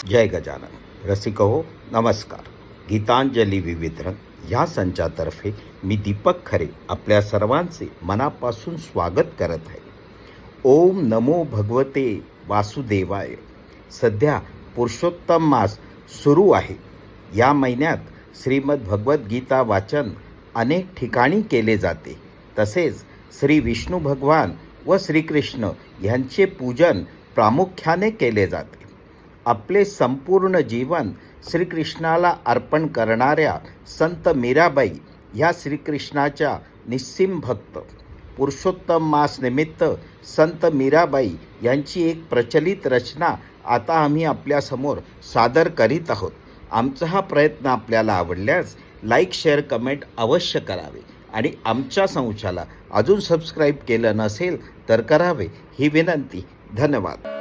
जय गजानन रसिक हो नमस्कार. गीतांजली विविधरण या संचातर्फे मी दीपक खरे आपल्या सर्वांचे मनापासून स्वागत करत आहे. ओम नमो भगवते वासुदेवाय. सध्या पुरुषोत्तम मास सुरू आहे. या महिन्यात श्रीमद भगवद्गीता वाचन अनेक ठिकाणी केले जाते. तसेच श्री विष्णू भगवान व श्रीकृष्ण यांचे पूजन प्रामुख्याने केले जाते. आपले संपूर्ण जीवन श्रीकृष्णाला अर्पण करणाऱ्या संत मीराबाई ह्या श्रीकृष्णाच्या निस्सीम भक्त. पुरुषोत्तम मास निमित्त संत मीराबाई यांची एक प्रचलित रचना आता आम्ही आपल्यासमोर सादर करीत आहोत. आमचा हा प्रयत्न आपल्याला आवडल्यास लाईक शेअर कमेंट अवश्य करावे आणि आमच्या संचाला अजून सबस्क्राईब केलं नसेल तर करावे ही विनंती. धन्यवाद.